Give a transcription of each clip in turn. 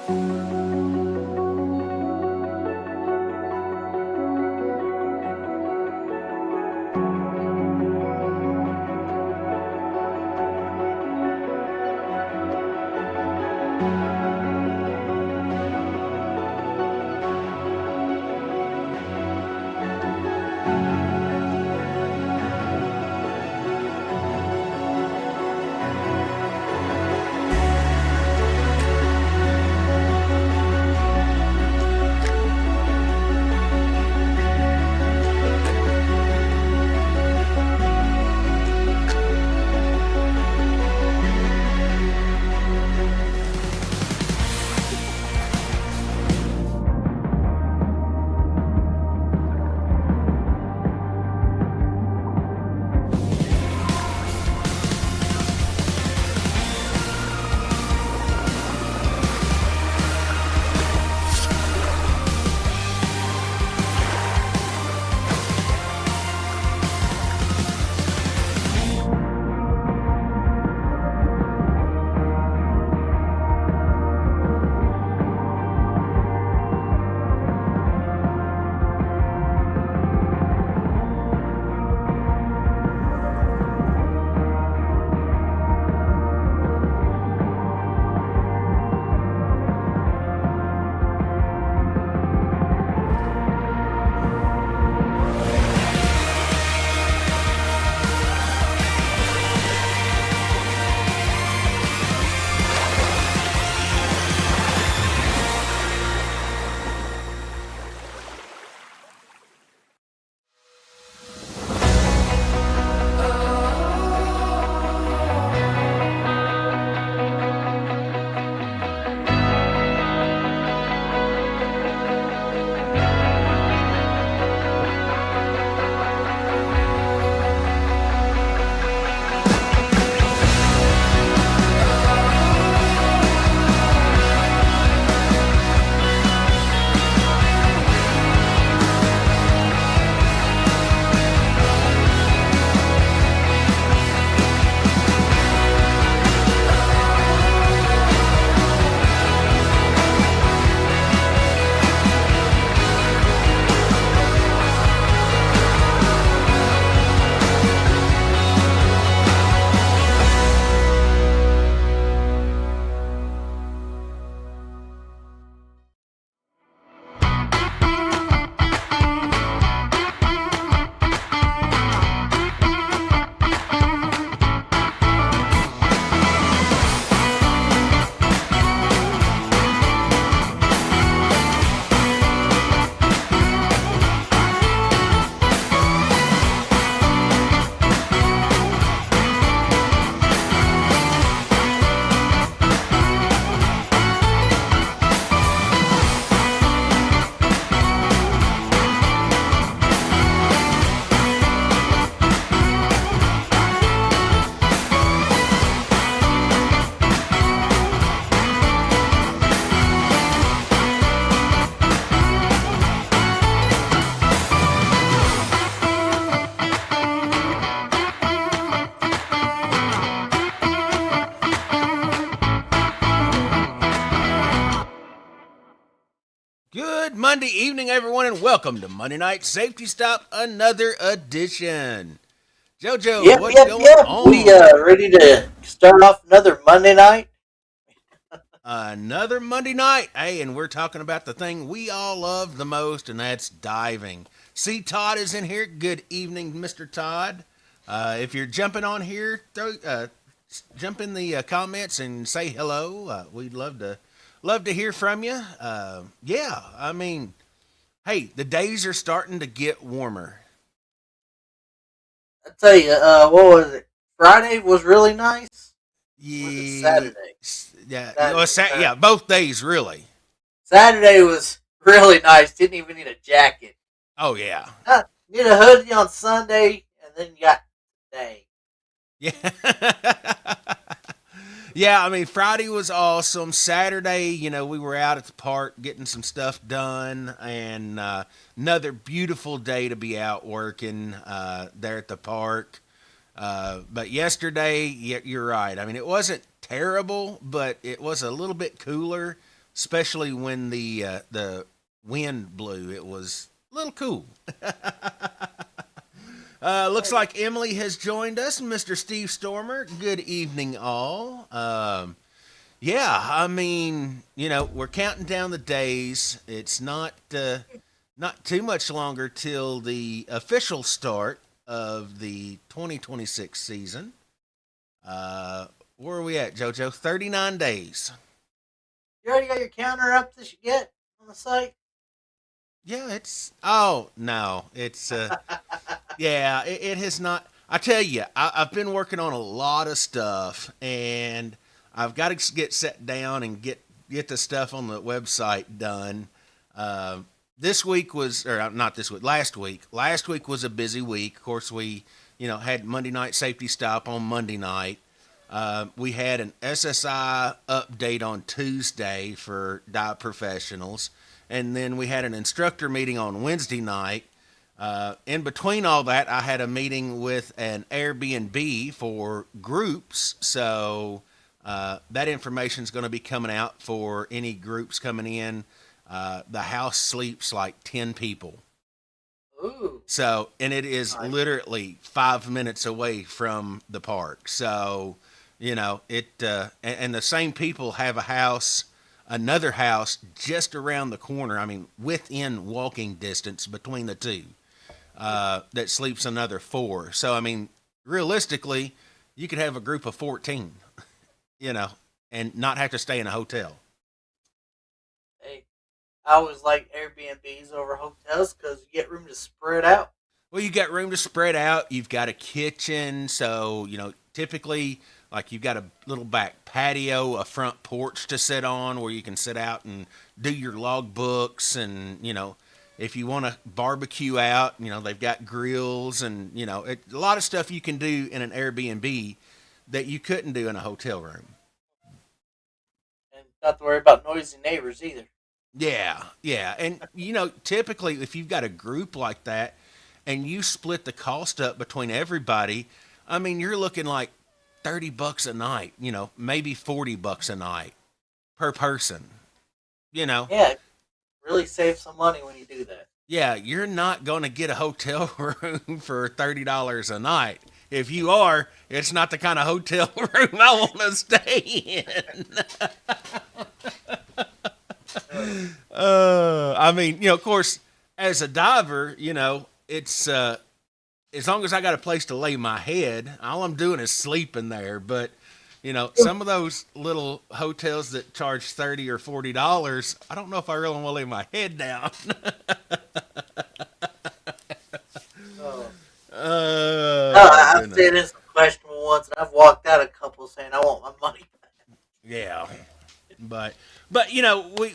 Good Monday evening, everyone, and welcome to Monday Night Safety Stop, another edition. JoJo, Yep, what's yep, going yep. We on? ready to start off another Monday night. Another Monday night. Hey, and we're talking about the thing we all love the most, and that's diving. See, Todd is in here. Good evening, Mr. Todd. If you're jumping on here, jump in the comments and say hello. We'd love to hear from you. Yeah, I mean, hey, the days are starting to get warmer. I tell you, what was it? Friday was really nice. Or was it Yeah, Saturday? yeah, Saturday. yeah, both days really. Saturday was really nice. Didn't even need a jacket. Oh yeah, Need a hoodie on Sunday, and then you got today. yeah, yeah. I mean, Friday was awesome. Saturday, we were out at the park getting some stuff done, and another beautiful day to be out working there at the park. But yesterday, you're right. I mean, it wasn't terrible, but it was a little bit cooler. especially when the wind blew. It was a little cool. Looks like Emily has joined us, Mr. Steve Stormer. Good evening, all. Yeah, I mean, we're counting down the days. It's not too much longer till the official start of the 2026 season. Where are we at, JoJo? 39 days. You already got your counter up that you get on the site? Yeah, it's. Oh, no. It's. Yeah, it has not. I tell you, I've been working on a lot of stuff, and I've got to get set down and get the stuff on the website done. This week was, or not this week, last week. Last week was a busy week. Of course, we, had Monday night safety stop on Monday night. We had an SSI update on Tuesday for dive professionals, and then we had an instructor meeting on Wednesday night. In between all that, I had a meeting with an Airbnb for groups, so that information is going to be coming out for any groups coming in. The house sleeps like 10 people. Ooh. So, and it is Nice. literally 5 minutes away from the park. So, and the same people have another house just around the corner. I mean, within walking distance between the two, that sleeps another four. So, I mean, realistically, you could have a group of 14, and not have to stay in a hotel. Hey, I always like Airbnbs over hotels because you get room to spread out. Well, you got room to spread out. You've got a kitchen, so typically, like you've got a little back patio, a front porch to sit on where you can sit out and do your log books, and if you want to barbecue out, they've got grills, and a lot of stuff you can do in an Airbnb that you couldn't do in a hotel room. And not to worry about noisy neighbors either. Yeah, yeah, and typically if you've got a group like that and you split the cost up between everybody, I mean, you're looking like $30 a night, maybe $40 a night per person, Yeah, really save some money when you do that. Yeah, you're not going to get a hotel room for $30 a night. If you are, it's not the kind of hotel room I want to stay in. I mean, of course, as a diver, it's as long as I got a place to lay my head, all I'm doing is sleeping there. But some of those little hotels that charge $30 or $40, I don't know if I really want to lay my head down. Oh. I've Goodness. said this questionable once, and I've walked out a couple saying I want my money back. Yeah, but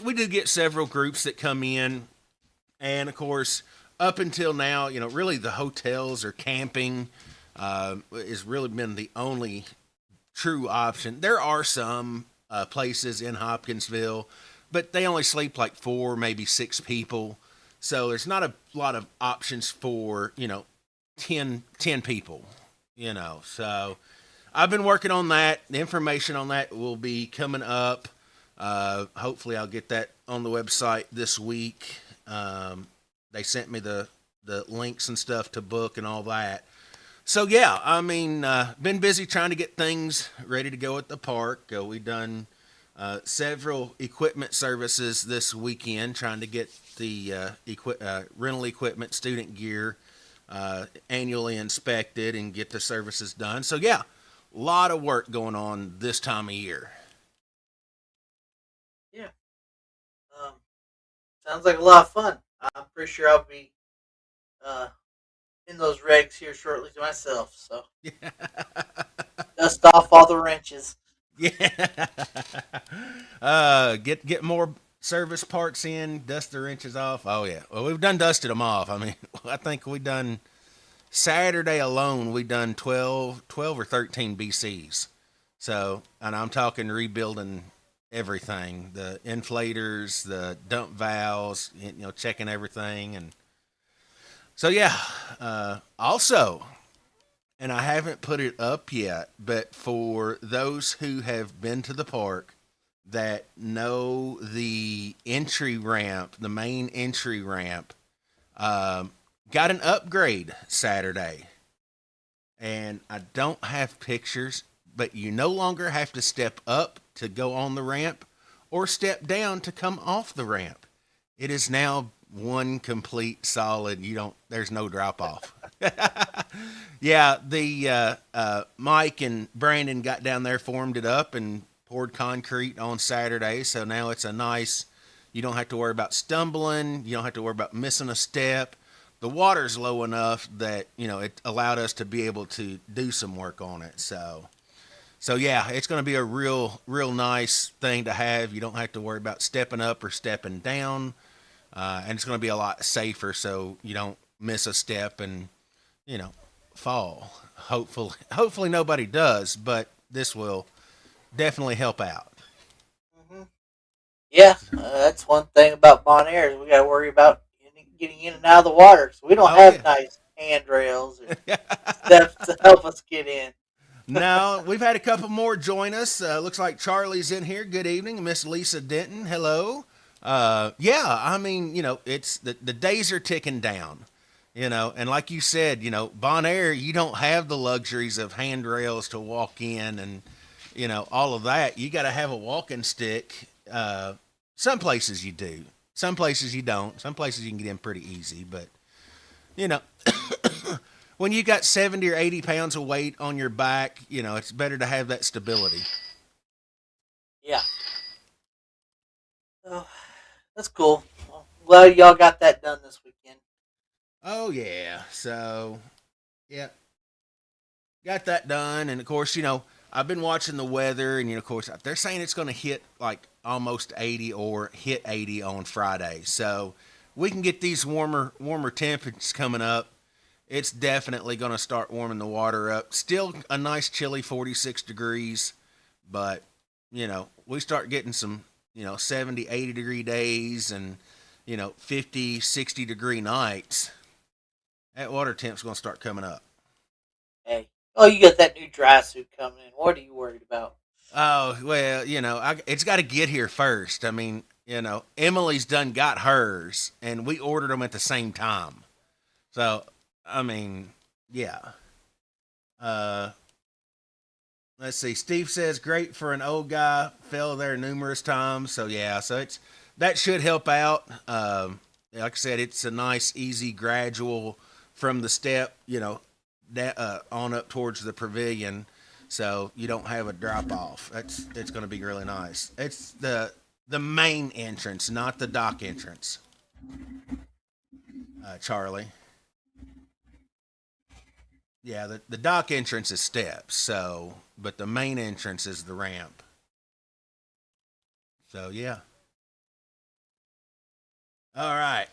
we do get several groups that come in, and of course, up until now, really the hotels or camping has really been the only true option. There are some places in Hopkinsville, but they only sleep like 4, maybe 6 people. So there's not a lot of options for, 10 people, So I've been working on that. The information on that will be coming up. Hopefully I'll get that on the website this week. They sent me the links and stuff to book and all that. So yeah, I mean, been busy trying to get things ready to go at the park. We've done several equipment services this weekend, trying to get the rental equipment, student gear annually inspected and get the services done. So yeah, a lot of work going on this time of year. Yeah. Um, Sounds like a lot of fun. I'm pretty sure I'll be uh, in those regs here shortly to myself. So dust off all the wrenches. Yeah. Get more service parts in, dust the wrenches off. Oh yeah. Well, we've done dusted them off. I mean, I think we done Saturday alone. We done 12 or 13 BCs. So, and I'm talking rebuilding everything, the inflators, the dump valves, checking everything. And so, yeah, also, and I haven't put it up yet, but for those who have been to the park, that know the entry ramp, the main entry ramp, um, got an upgrade Saturday. And I don't have pictures, but you no longer have to step up to go on the ramp or step down to come off the ramp. It is now one complete solid. You don't. There's no drop off. Yeah, the Mike and Brandon got down there, formed it up, and poured concrete on Saturday. So now it's a nice. You don't have to worry about stumbling. You don't have to worry about missing a step. The water's low enough that it allowed us to be able to do some work on it. So yeah, it's going to be a real nice thing to have. You don't have to worry about stepping up or stepping down, and it's going to be a lot safer so you don't miss a step and you know fall. Hopefully nobody does, but this will definitely help out. Hmm. Yeah, that's one thing about Bon Air is we got to worry about getting in and out of the water. So we don't Oh have yeah. nice handrails or steps to help us get in. Now we've had a couple more join us. Looks like Charlie's in here. Good evening, Miss Lisa Denton. Hello. Yeah, I mean, it's the days are ticking down. And like you said, Bon Air, you don't have the luxuries of handrails to walk in and all of that. You got to have a walking stick. Some places you do. Some places you don't. Some places you can get in pretty easy, but you know, when you got 70 or 80 pounds of weight on your back, it's better to have that stability. Yeah, so that's cool. Well, I'm glad y'all got that done this weekend. Oh yeah. So, yeah, got that done. And of course, I've been watching the weather, and of course, they're saying it's going to hit like almost 80 or hit 80 on Friday. So we can get these warmer temperatures coming up. It's definitely going to start warming the water up. Still a nice chilly 46 degrees, but we start getting some 70, 80 degree days and 50, 60 degree nights. That water temp's going to start coming up. Hey, oh, you got that new dry suit coming in. What are you worried about? Oh well, it's got to get here first. I mean, Emily's done got hers, and we ordered them at the same time. So, I mean, yeah. Uh, let's see. Steve says great for an old guy. Fell there numerous times. So yeah. So that should help out. Like I said, it's a nice, easy, gradual from the step. On up towards the pavilion, so you don't have a drop off. It's going to be really nice. It's the main entrance, not the dock entrance. Charlie. Yeah, the dock entrance is steps. So, but the main entrance is the ramp. So yeah. All right.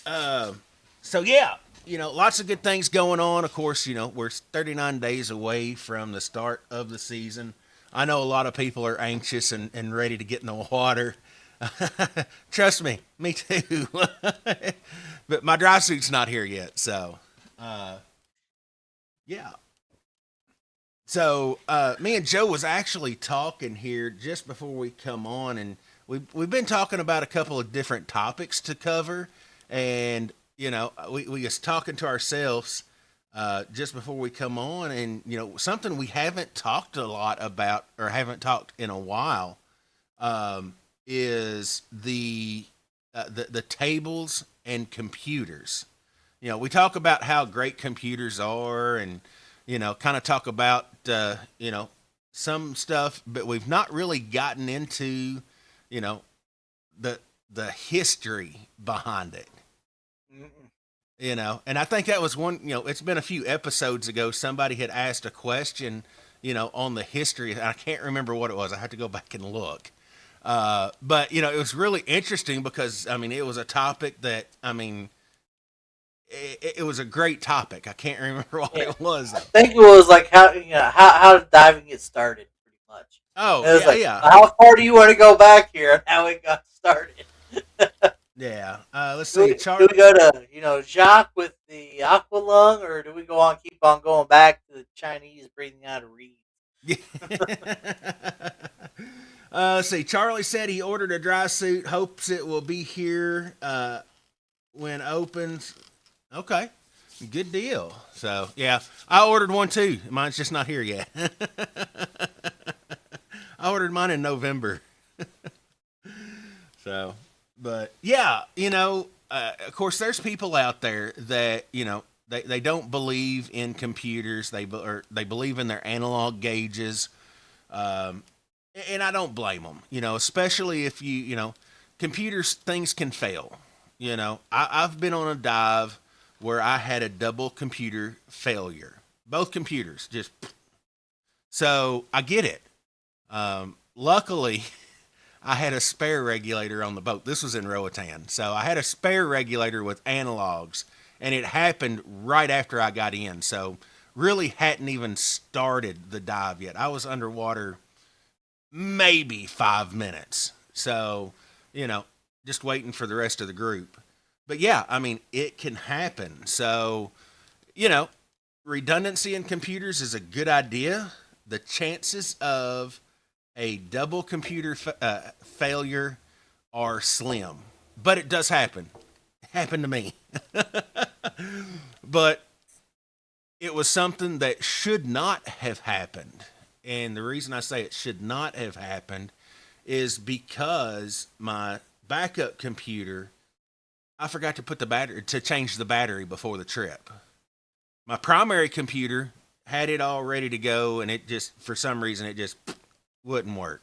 Uh, so yeah, lots of good things going on. Of course, we're 39 days away from the start of the season. I know a lot of people are anxious and ready to get in the water. Trust me too. But my dry suit's not here yet, so yeah. So me and Joe was actually talking here just before we come on, and we've been talking about a couple of different topics to cover, and we just talking to ourselves just before we come on, and something we haven't talked a lot about or haven't talked in a while is the tables and computers. We talk about how great computers are, and kind of talk about some stuff, but we've not really gotten into you know the the history behind it. Mm-mm. And I think that was one. It's been a few episodes ago. Somebody had asked a question, on the history. I can't remember what it was. I have to go back and look. But it was really interesting because I mean, it was a topic that I mean, it was a great topic. I can't remember what Yeah, it was I though. think it was like how did diving get started, pretty much. Oh It was yeah, like yeah, how far do you want to go back here and how it got started. yeah. Let's Do see, do we go to Jacques with the aqua lung, or do we go on keep on going back to the Chinese breathing out of reeds? Yeah. Let's see. Charlie said he ordered a dry suit. Hopes it will be here when opens. Okay, good deal. So yeah, I ordered one too. Mine's just not here yet. I ordered mine in November. So, but yeah, of course, there's people out there that they don't believe in computers. Or they believe in their analog gauges, um, and I don't blame them. Especially if computers, things can fail. I've been on a dive where I had a double computer failure. Both computers just so I get it. Luckily, I had a spare regulator on the boat. This was in Roatan. So I had a spare regulator with analogs, and it happened right after I got in. So really hadn't even started the dive yet. I was underwater maybe 5 minutes. So, just waiting for the rest of the group. But yeah, I mean, it can happen. So, you know, redundancy in computers is a good idea. The chances of a double computer failure are slim, but it does happen. It happened to me. But it was something that should not have happened. And the reason I say it should not have happened is because my backup computer, I forgot to put to change the battery before the trip. My primary computer had it all ready to go, and it just, for some reason, it just wouldn't work.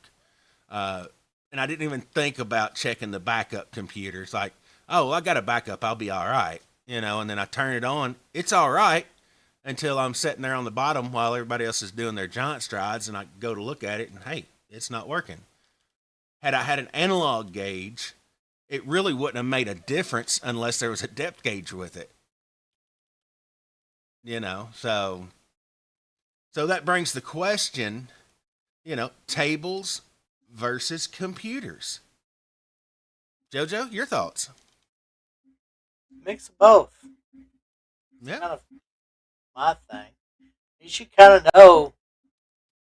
And I didn't even think about checking the backup computer. It's like, oh, well, I got a backup, I'll be all right, and then I turn it on. It's all right until I'm sitting there on the bottom while everybody else is doing their giant strides, and I go to look at it, and hey, it's not working. Had I had an analog gauge, it really wouldn't have made a difference unless there was a depth gauge with it. So that brings the question, tables versus computers. Jojo, your thoughts? Mix of both. Yeah. Kind of my thing. You should kind of know.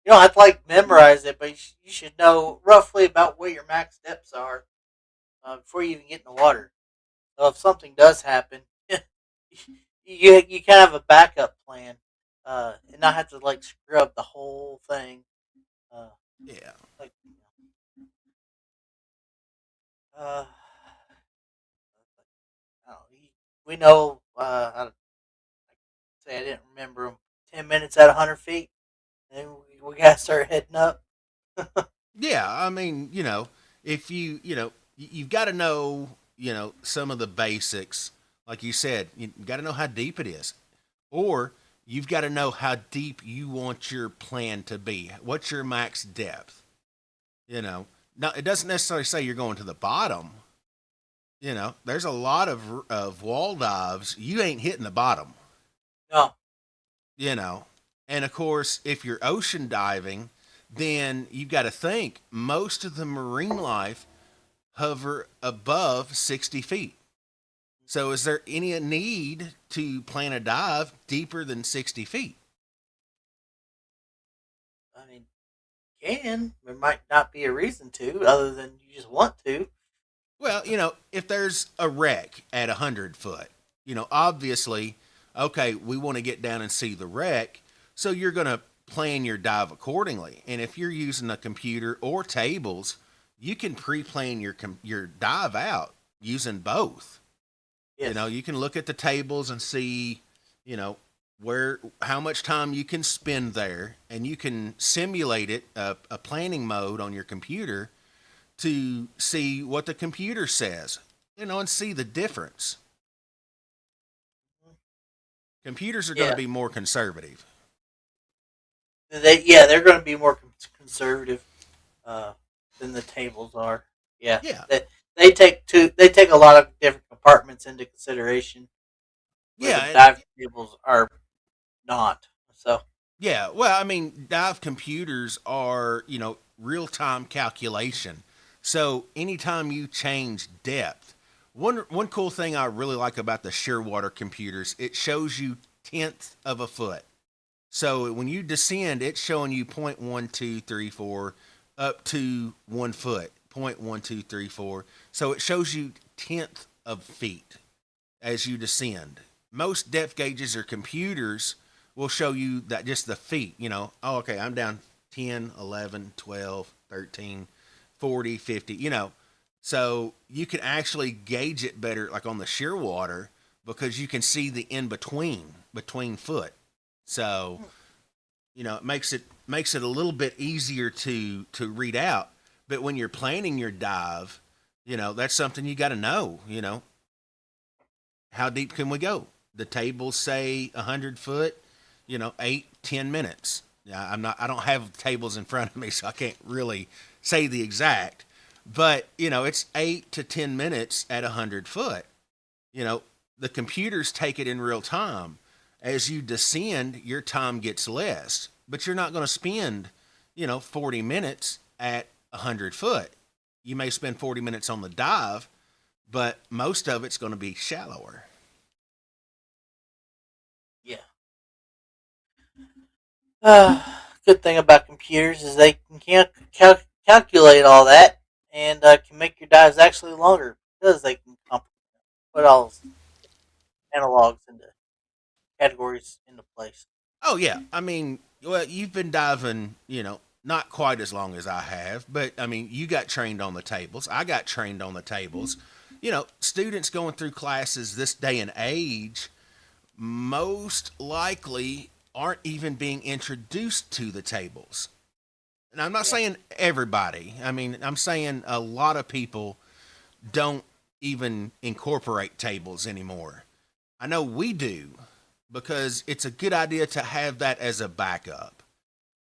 You don't have to memorize it, but you should know roughly about what your max depths are before you even get in the water. So if something does happen, you kind of have a backup plan, and not have to scrub the whole thing. Uh, Yeah. like, uh, I don't know, we know. Say I didn't remember them. 10 minutes at 100 feet, and then we gotta start heading up. Yeah, I mean, if you've got to know, some of the basics. Like you said, you got to know how deep it is, or you've got to know how deep you want your plan to be. What's your max depth? Now it doesn't necessarily say you're going to the bottom. There's a lot of wall dives you ain't hitting the bottom. No, You know, and of course, if you're ocean diving, then you've got to think most of the marine life hover above 60 feet. So, is there any need to plan a dive deeper than 60 feet? I mean, can there might not be a reason to, other than you just want to. Well, if there's a wreck at 100 foot, obviously, okay, we want to get down and see the wreck. So, you're going to plan your dive accordingly. And if you're using a computer or tables, you can pre-plan your dive out using both. Yes. You can look at the tables and see, how much time you can spend there, and you can simulate it a planning mode on your computer to see what the computer says, and see the difference. Computers are going to Yeah, be more conservative. they're going to be more conservative uh, than the tables are. Yeah, Yeah, they take a lot of different compartments into consideration, where the yeah, dive tables are not. So yeah. Well, I mean, dive computers are, real time calculation. So anytime you change depth, one cool thing I really like about the Shearwater computers, it shows you tenth of a foot. So when you descend, it's showing you 0.1234, up to 1 foot, 0.1234. So it shows you tenth of feet as you descend. Most depth gauges or computers will show you that just the feet, oh, okay, I'm down 10, 11, 12, 13, 40, 50, So you can actually gauge it better, like on the sheer water, because you can see the in between foot. So, it makes it a little bit easier to read out. But when you're planning your dive, that's something you got to know. How deep can we go? The tables say 100 foot. 8-10 minutes. I don't have tables in front of me, so I can't really say the exact. But it's 8 to 10 minutes at 100 foot. The computers take it in real time. As you descend, your time gets less, but you're not going to spend 40 minutes at 100 foot. You may spend 40 minutes on the dive, but most of it's going to be shallower. Yeah. Good thing about computers is they can calculate all that and can make your dives actually longer because they can put all those analogs into categories into place. Oh yeah, I mean, well, you've been diving, not quite as long as I have, but I mean, you got trained on the tables. I got trained on the tables. Students going through classes this day and age most likely aren't even being introduced to the tables. And I'm not Yeah. saying everybody. I mean, I'm saying a lot of people don't even incorporate tables anymore. I know we do because it's a good idea to have that as a backup.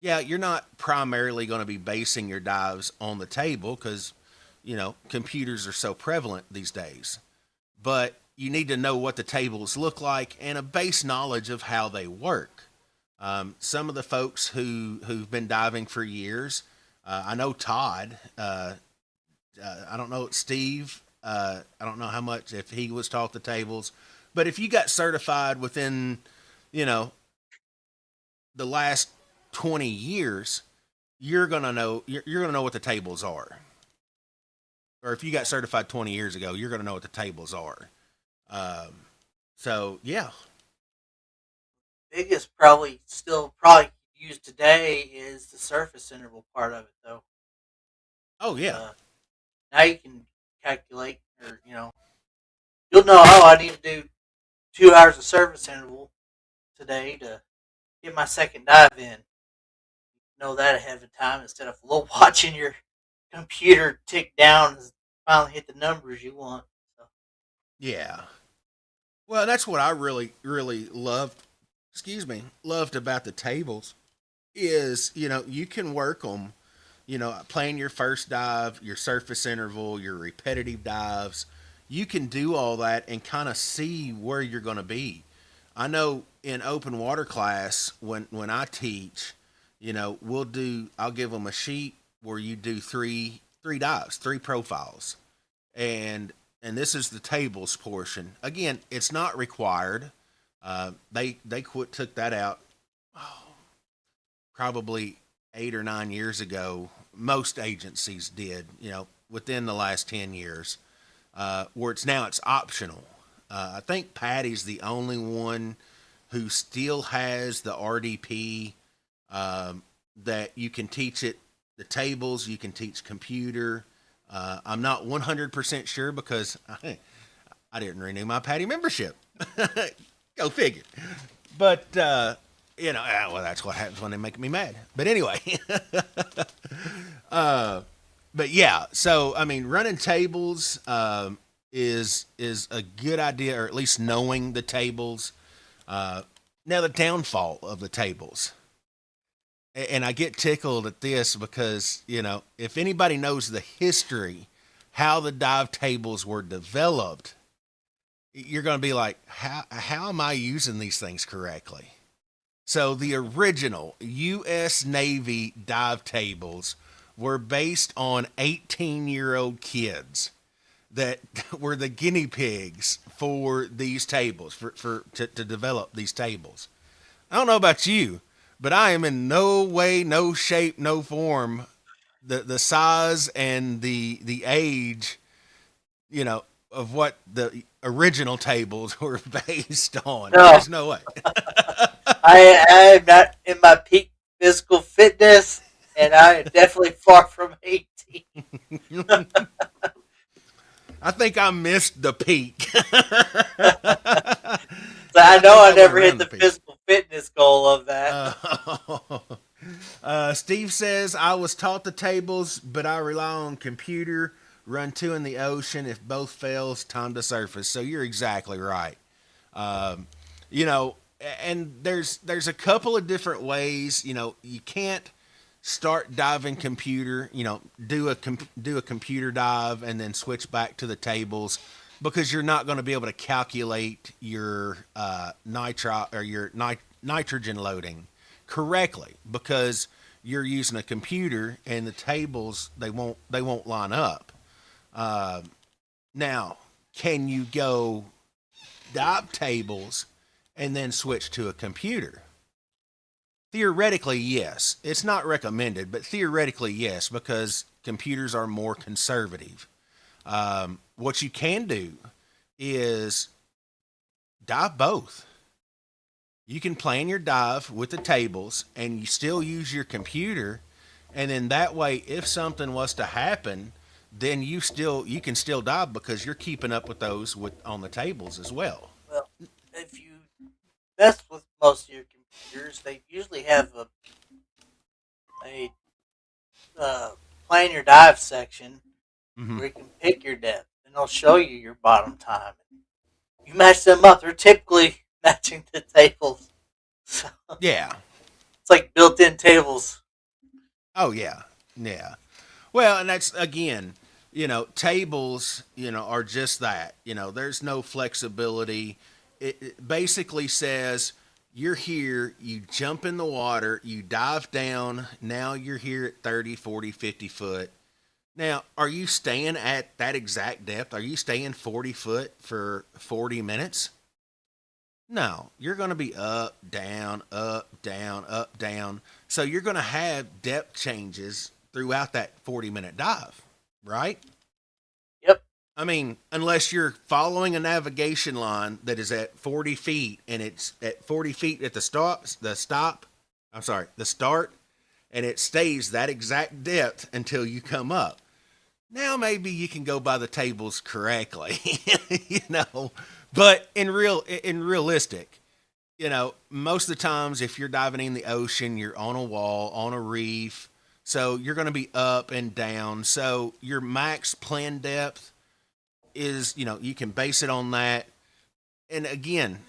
Yeah, you're not primarily going to be basing your dives on the table because, computers are so prevalent these days. But you need to know what the tables look like and a base knowledge of how they work. Some of the folks who've been diving for years, I know Todd. I don't know Steve. I don't know how much if he was taught the tables, but if you got certified within, you know, the last 20 years, you're gonna know what the tables are. Or if you got certified 20 years ago, you're gonna know what the tables are. Um, so yeah. Biggest probably used today is the surface interval part of it though. Oh yeah. Uh, Now you can calculate or you'll know, oh, I need to do 2 hours of surface interval today to get my second dive in. Know that ahead of time instead of watching your computer tick down and finally hit the numbers you want. So, Yeah. Well, that's what I really, really loved. Excuse me, loved about the tables is you can work them. Playing your first dive, your surface interval, your repetitive dives. You can do all that and kind of see where you're going to be. I know in open water class when I teach, I'll give them a sheet where you do three dives, three profiles, and this is the tables portion. Again, it's not required. They took that out probably 8 or 9 years ago. Most agencies did, within the last 10 years, where it's optional. I think Patty's the only one who still has the RDP, that you can teach it the tables, you can teach computer. I'm not 100% sure because I didn't renew my Patty membership. Go figure. But well, that's what happens when they make me mad. But anyway, but yeah. So I mean, running tables is a good idea, or at least knowing the tables. Now the downfall of the tables, and I get tickled at this because if anybody knows the history, how the dive tables were developed, you're going to be like, how am I using these things correctly? So the original U.S. Navy dive tables were based on 18-year-old kids that were the guinea pigs for these tables, to develop these tables. I don't know about you, but I am in no way, no shape, no form the size and the age, you know, of what the original tables were based on. No, There's no way. I am not in my peak physical fitness, and I am definitely far from 18. I think I missed the peak. So Yeah, I I know think I I went never hit around the the peak. physical fitness goal of that. Uh, Steve says I was taught the tables, but I rely on computer. Run two in the ocean. If both fails, time to surface. So you're exactly right. Um, you know, and there's a couple of different ways. You know, you can't start diving computer. You know, do a computer dive and then switch back to the tables because you're not going to be able to calculate your nitrogen loading correctly because you're using a computer and the tables they won't line up. Uh, Now, can you go dive tables and then switch to a computer? Theoretically, yes. It's not recommended, but theoretically, yes, because computers are more conservative. What you can do is dive both. You can plan your dive with the tables and you still use your computer, and then that way if something was to happen, then you can still dive because you're keeping up with those with on the tables as well. Well, if you mess with most of your computers, they usually have a plan your dive section Hmm. where you can pick your depth, and they'll show you your bottom time. You match them up; they're typically matching the tables. So Yeah. it's like built-in tables. Oh yeah. Yeah. Well, and that's again, tables, are just that. There's no flexibility. It basically says you're here, you jump in the water, you dive down, now you're here at 30, 40, 50 foot. Now, are you staying at that exact depth? Are you staying 40 foot for 40 minutes? No, you're going to be up, down, up, down, up, down. So you're going to have depth changes throughout that 40-minute dive, right? Yep. I mean, unless you're following a navigation line that is at 40 feet and it's at 40 feet at the start, and it stays that exact depth until you come up. Now maybe you can go by the tables correctly, you know. But in realistic, most of the times if you're diving in the ocean, you're on a wall, on a reef, so you're going to be up and down. So your max plan depth is, you can base it on that. And again,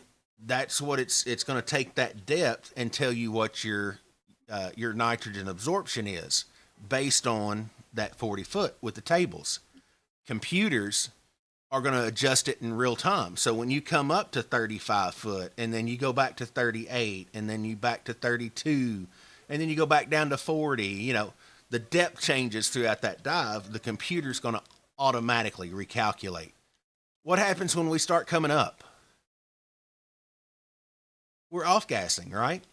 that's what it's going to take that depth and tell you what your nitrogen absorption is based on that 40 foot with the tables. Computers are going to adjust it in real time. So when you come up to 35 foot and then you go back to 38 and then you back to 32 and then you go back down to 40, the depth changes throughout that dive. The computer's going to automatically recalculate. What happens when we start coming up? We're off gassing, right?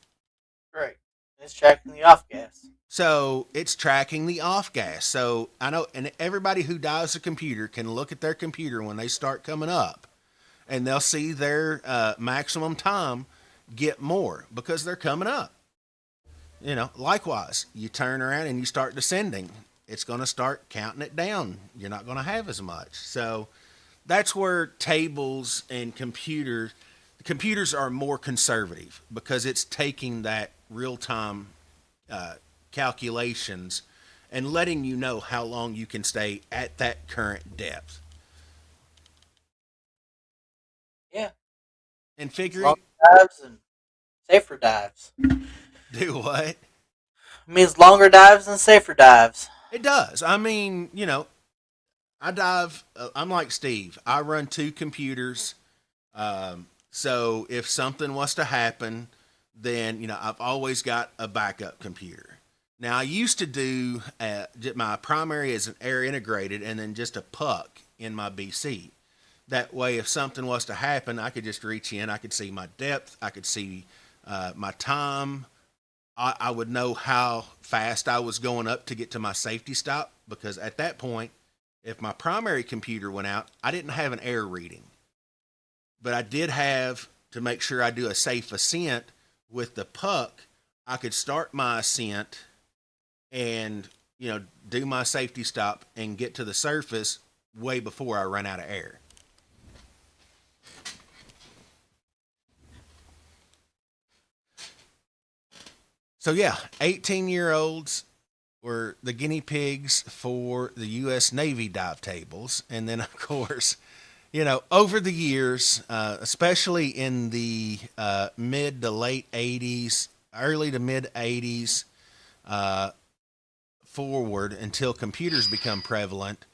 Great. It's tracking the off gas. So it's tracking the off gas. So I know, and everybody who dives a computer can look at their computer when they start coming up, and they'll see their maximum time get more because they're coming up. Likewise, you turn around and you start descending. It's going to start counting it down. You're not going to have as much. So that's where tables and computers are more conservative because it's taking that real time uh, calculations and letting you know how long you can stay at that current depth. Yeah. And It's figuring longer dives and safer dives. do what? It means longer dives and safer dives. It does. I mean, I dive. I'm like Steve. I run two computers. So if something was to happen, then I've always got a backup computer. Now I used to do my primary as an air integrated, and then just a puck in my BC. That way, if something was to happen, I could just reach in. I could see my depth. I could see my time, I would know how fast I was going up to get to my safety stop, because at that point, if my primary computer went out, I didn't have an air reading, but I did have to make sure I do a safe ascent with the puck. I could start my ascent and do my safety stop and get to the surface way before I run out of air. So yeah, 18-year-olds were the guinea pigs for the U.S. Navy dive tables, and then of course, over the years, especially in the mid to late '80s, early to mid '80s, uh, forward until computers become prevalent,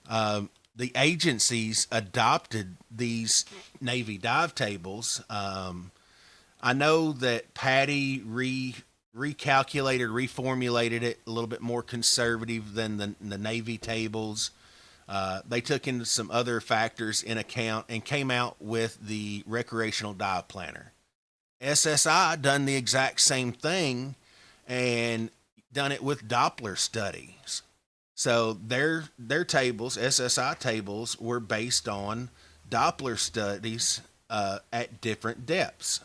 the agencies adopted these Navy dive tables. I know that Patty recalculated, reformulated it a little bit more conservative than the Navy tables. They took into some other factors in account and came out with the recreational dive planner. SSI done the exact same thing and done it with Doppler studies. So their tables, SSI tables, were based on Doppler studies at different depths.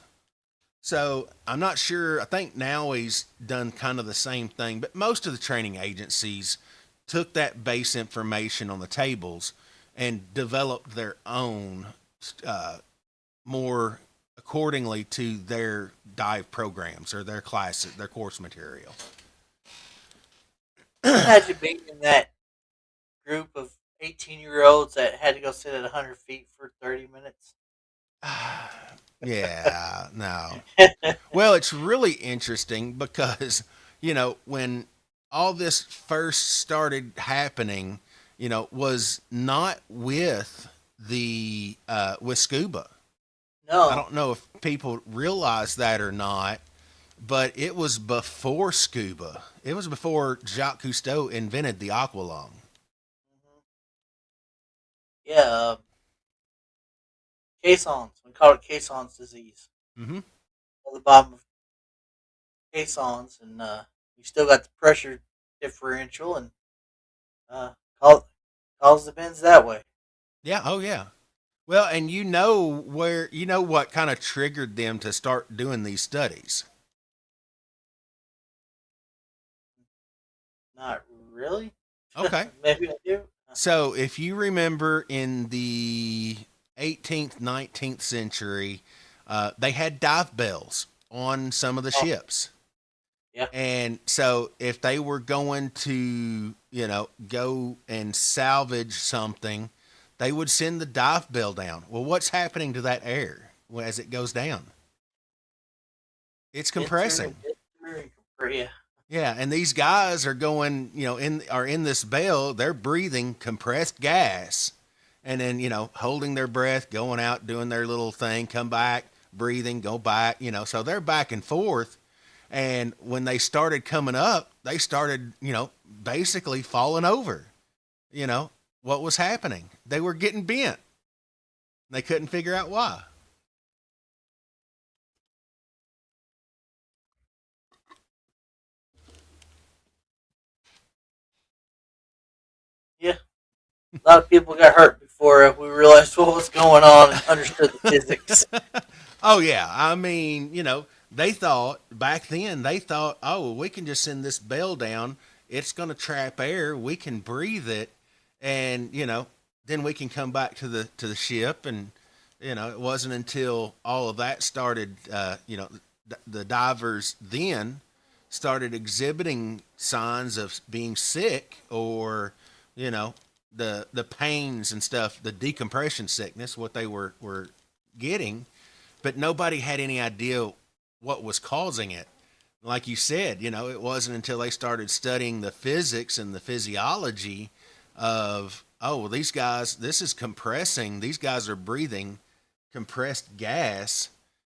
So I'm not sure. I think NAUI's done kind of the same thing, but most of the training agencies took that base information on the tables and developed their own more accordingly to their dive programs or their classes, their course material. Imagine being in that group of 18-year-olds that had to go sit at 100 feet for 30 minutes. Yeah, no. Well, it's really interesting because, when all this first started happening, was not with with Scuba. I No, don't know if people realize that or not, but it was before Scuba. It was before Jacques Cousteau invented the aqualung. hmm yeah, caissons. We call it caissons disease. Mm-hmm. On the bottom of caissons, and you still got the pressure differential, and uh, call, calls the bends that way. Yeah. Oh, yeah. Well, and what kind of triggered them to start doing these studies. Not really. Okay. Maybe I do. So, if you remember in the 18th, 19th century, they had dive bells on some of the Oh, ships. yeah. And so, if they were going to, go and salvage something, they would send the dive bell down. Well, what's happening to that air as it goes down? It's compressing. Get through, yeah. Yeah, and these guys are going, in this bell. They're breathing compressed gas, and then holding their breath, going out, doing their little thing, come back, breathing, go back. So they're back and forth. And when they started coming up, they started, basically falling over. You know what was happening? They were getting bent. They couldn't figure out why. Yeah. A lot of people got hurt before we realized what was going on and understood the physics. Oh yeah, I mean, they thought back then. They thought, oh, well, we can just send this bell down. It's going to trap air. We can breathe it, and then we can come back to the ship. And it wasn't until all of that started. The divers then started exhibiting signs of being sick, or you know the pains and stuff, the decompression sickness, what they were getting, but nobody had any idea what was causing it. Like you said, it wasn't until they started studying the physics and the physiology of, oh, well, these guys, this is compressing. These guys are breathing compressed gas,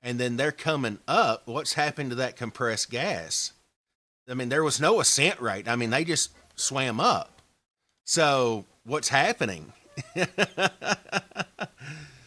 and then they're coming up. What's happened to that compressed gas? I mean, there was no ascent rate. I mean, they just swam up. So what's happening?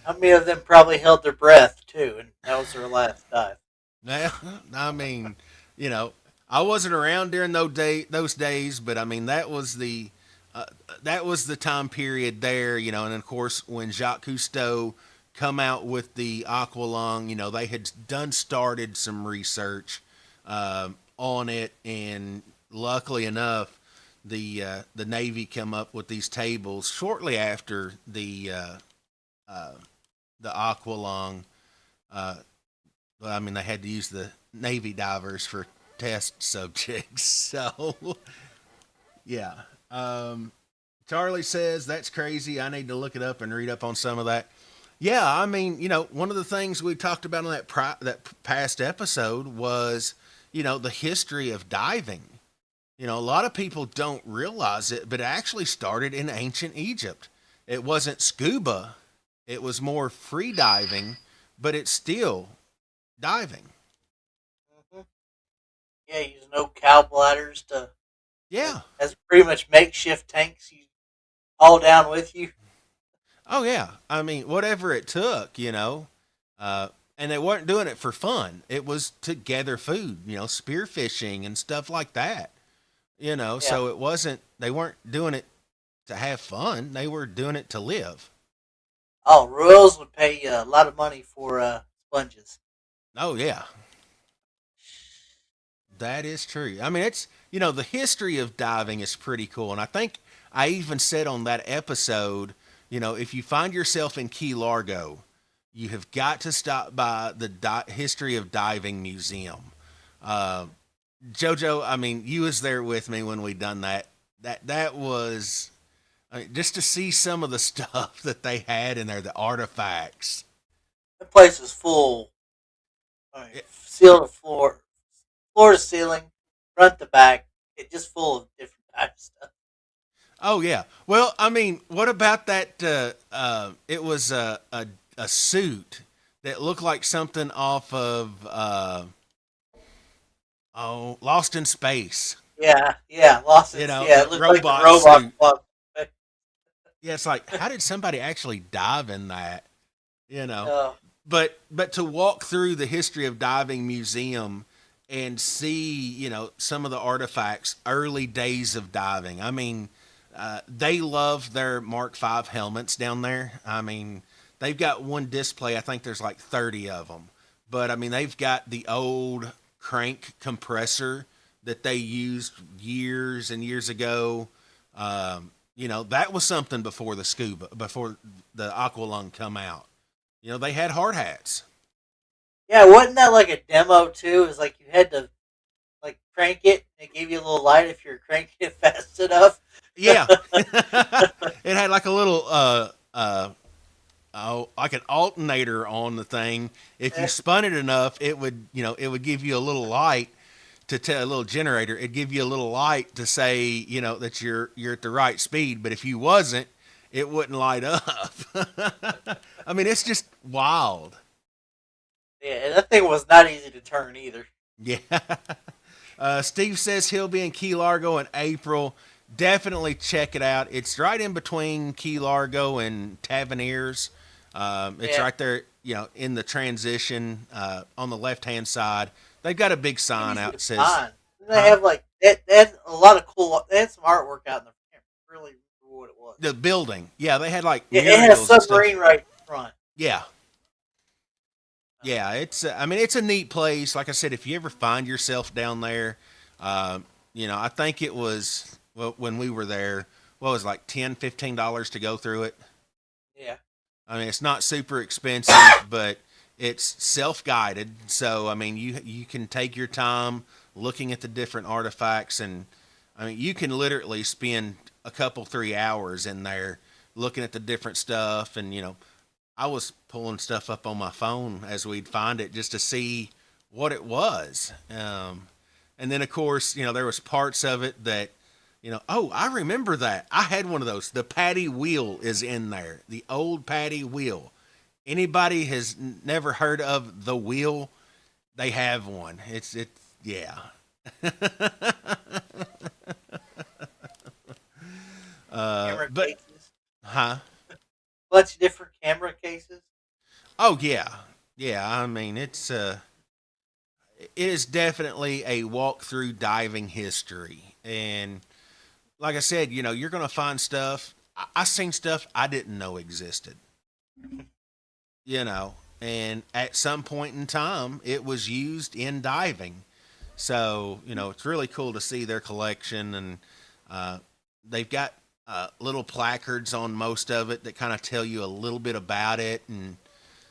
How many of them probably held their breath too, and that was their last dive? Well, I mean, you know, I wasn't around during those days, but I mean uh, that was the time period there, you know. And of course, when Jacques Cousteau come out with the aqualung, you know, they had done started some research on it, and luckily enough, the Navy came up with these tables shortly after uh, the aqualung. Uh, well, I mean, they had to use the Navy divers for test subjects. So, yeah. Um, Charlie says that's crazy. I need to look it up and read up on some of that. Yeah, I mean, you know, one of the things we talked about on that past episode was, you know, the history of diving. You know, a lot of people don't realize it, but it actually started in ancient Egypt. It wasn't scuba; it was more free diving, but it's still diving. Hmm. Yeah, using no cow bladders to Yeah. as pretty much makeshift tanks you haul down with you. Oh yeah. I mean, whatever it took, you know. Uh, and they weren't doing it for fun. It was to gather food, you know, spearfishing and stuff like that. You know, Yeah. so it wasn't. They weren't doing it to have fun. They were doing it to live. Oh, royals would pay you a lot of money for sponges. Oh yeah, that is true. I mean, it's, you know, the history of diving is pretty cool, and I think I even said on that episode, you know, if you find yourself in Key Largo, you have got to stop by the History of Diving Museum. Uh, Jojo, I mean, you was there with me when we done that. That was, I mean, just to see some of the stuff that they had in there, the artifacts. That place is full. I mean, It- ceiling to floor to ceiling, front to back. It's just full of different types of stuff. oh yeah. Well, I mean, what about that? It was a suit that looked like something off of Lost in Space. Yeah, yeah, You Lawson's. know, Yeah, the it looked like the robot robot. suit. Yeah, it's like, how did somebody actually dive in that? You know, Uh, but to walk through the History of Diving Museum and see, you know, some of the artifacts, early days of diving. I mean, they love their Mark V helmets down there. I mean, they've got one display. I think there's like 30 of them. But I mean, they've got the old crank compressor that they used years and years ago. You know, that was something before the scuba, before the aqualung come out. You know, they had hard hats. yeah, wasn't that like a demo too? It was like you had to like crank it, and it gave you a little light if you're cranking it fast enough. Yeah, it had like a little like an alternator on the thing. If you spun it enough, it would, you know, it would give you a little light to tell, a little generator. It'd give you a little light to say, you know, that you're at the right speed. But if you wasn't, it wouldn't light up. I mean, it's just wild. Yeah, and that thing was not easy to turn either. Yeah. Steve says he'll be in Key Largo in April. Definitely check it out. It's right in between Key Largo and Taverniers. It's Yeah, right there, you know, in the transition on the left hand side. They've got a big sign easy out to that says, find. And they huh? have like they had a lot of cool. They had some artwork out in the. I can't really remember what it was. The building. Yeah, they had like Yeah, it had a murals and stuff. submarine right in front. Yeah. Yeah, it's. I mean, it's a neat place. Like I said, if you ever find yourself down there, uh, you know, I think it was, well, when we were there. What was it, like $10, $15 to go through it? Yeah, I mean, it's not super expensive, but it's self guided. So I mean, you can take your time looking at the different artifacts, and I mean, you can literally spend a couple 3 hours in there looking at the different stuff, and you know, I was pulling stuff up on my phone as we'd find it just to see what it was. And then, of course, you know, there was parts of it that, you know, oh, I remember that. I had one of those. The Patty wheel is in there. The old Patty wheel. Anybody has never heard of the wheel? They have one. Yeah. camera But, cases. huh? Bunch of different camera cases. Oh, yeah. Yeah. I mean, it is definitely a walk through diving history. And like I said, you're going to find stuff. I seen stuff I didn't know existed, you know, and at some point in time, it was used in diving. So, it's really cool to see their collection. And they've got little placards on most of it that kind of tell you a little bit about it. And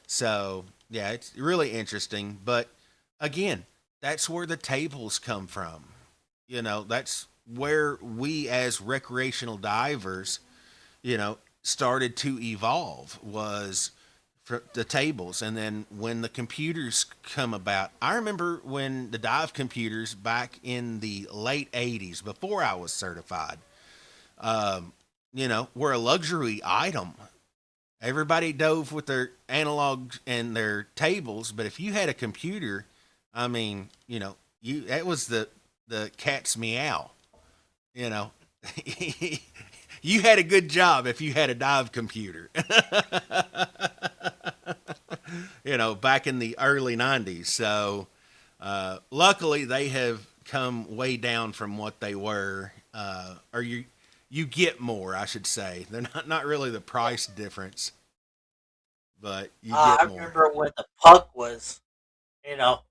so, yeah, it's really interesting. But again, that's where the tables come from. That's where we as recreational divers, started to evolve was for the tables. And then when the computers come about, I remember when the dive computers back in the late 80s, before I was certified, were a luxury item. Everybody dove with their analogs and their tables, but if you had a computer, I mean, you that was the cat's meow. You know, you had a good job if you had a dive computer. Back in the early '90s. So, luckily, they have come way down from what they were. Or you get more, I should say. They're not really the price difference, but you I get more. remember when the puck was, you know,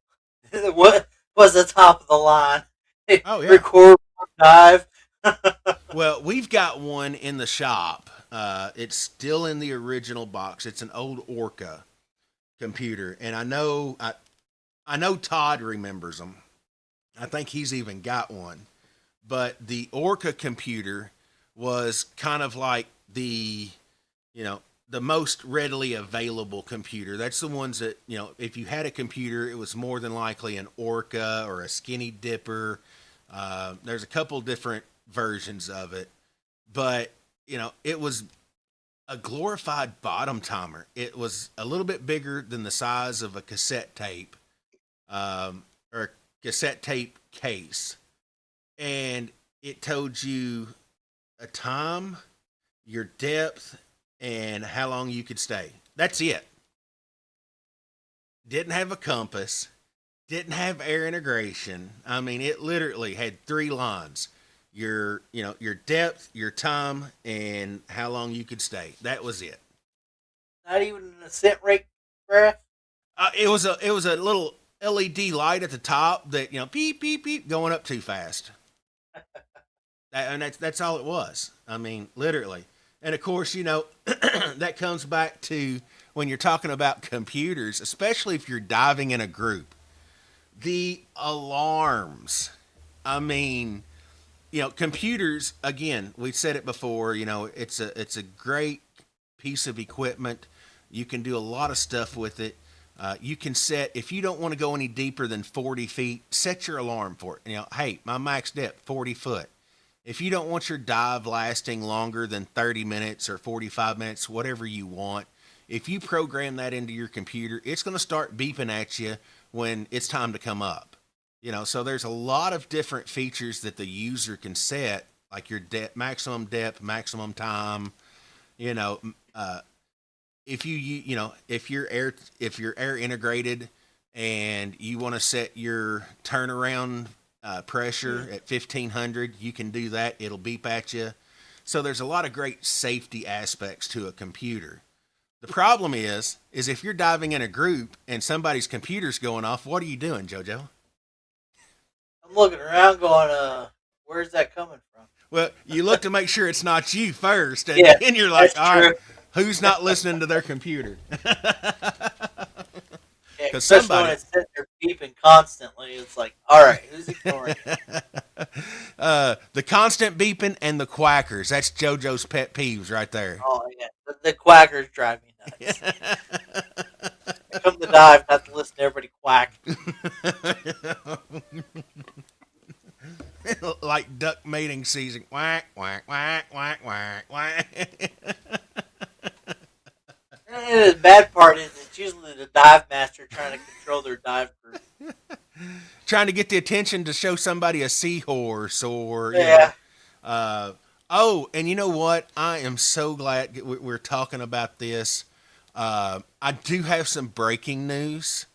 what was the top of the line. Oh yeah. Record dive. Well, we've got one in the shop. It's still in the original box. It's an old Orca computer, and I know Todd remembers them. I think he's even got one. But the Orca computer was kind of like you know, the most readily available computer. That's the ones that, if you had a computer, it was more than likely an Orca or a Skinny Dipper. There's a couple different versions of it, but, it was a glorified bottom timer. It was a little bit bigger than the size of a cassette tape, or a cassette tape case. And it told you a time, your depth, and how long you could stay. That's it. Didn't have a compass, didn't have air integration. I mean, it literally had three lines. Your depth, your time, and how long you could stay. That was it. Not even an ascent rate graph. It was a little LED light at the top that, beep beep beep, going up too fast. And that's all it was. I mean, literally. And of course, that comes back to when you're talking about computers, especially if you're diving in a group. The alarms. I mean, computers. Again, we've said it before. It's a great piece of equipment. You can do a lot of stuff with it. You can set, if you don't want to go any deeper than 40 feet, set your alarm for it. Hey, my max depth 40 foot. If you don't want your dive lasting longer than 30 minutes or 45 minutes, whatever you want, if you program that into your computer, it's going to start beeping at you when it's time to come up. So there's a lot of different features that the user can set, like your maximum depth, maximum time. You know, if if you're air integrated and you want to set your turnaround pressure at 1500, you can do that. It'll beep at you. So there's a lot of great safety aspects to a computer. The problem is if you're diving in a group and somebody's computer's going off, what are you doing, JoJo? I'm looking around, going, where's that coming from? Well, you look to make sure it's not you first, and Yeah, then you're like, that's all right, true. who's not listening to their computer? Yeah, Because especially when somebody, it's sitting there beeping constantly. It's like, all right, who's ignoring it? the constant beeping and the quackers, that's JoJo's pet peeves right there. Oh yeah, the quackers drive me nuts. I come to dive, not to listen to everybody quack. Like duck mating season. Quack, quack, quack, quack, quack, quack. And the bad part is it's usually the dive master trying to control their dive group. Trying to get the attention to show somebody a seahorse or, Yeah. Oh, and you know what? I am so glad we're talking about this. I do have some breaking news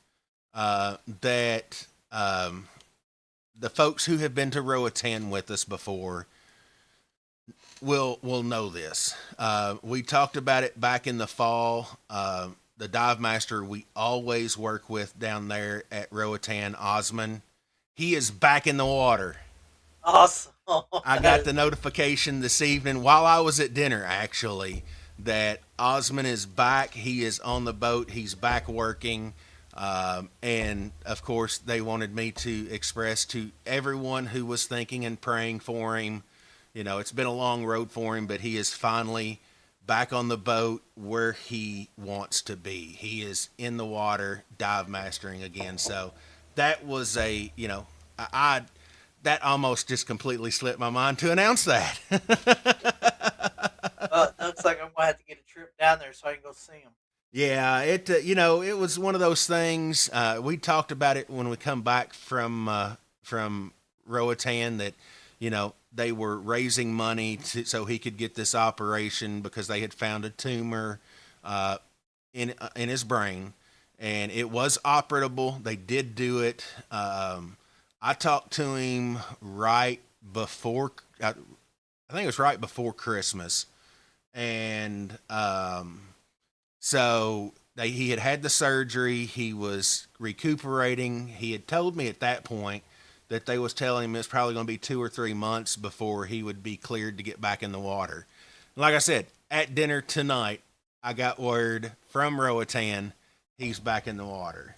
that um, the folks who have been to Roatan with us before will know this. We talked about it back in the fall. The dive master we always work with down there at Roatan, Osman, he is back in the water. Awesome. I That got is the notification this evening while I was at dinner, actually, that Osman is back. He is on the boat. He's back working. And of course, they wanted me to express to everyone who was thinking and praying for him. It's been a long road for him, but he is finally back on the boat where he wants to be. He is in the water, dive mastering again. So that was I that almost just completely slipped my mind to announce that. it looks like I'm gonna have to get a trip down there so I can go see him. Yeah, it was one of those things. We talked about it when we come back from Roatan that they were raising money so he could get this operation because they had found a tumor uh, in his brain, and it was operable. They did do it. I talked to him right before. I think it was right before Christmas, and so he had the surgery. He was recuperating. He had told me at that point that they was telling him it's probably going to be 2 or 3 months before he would be cleared to get back in the water. Like I said, at dinner tonight, I got word from Roatan he's back in the water.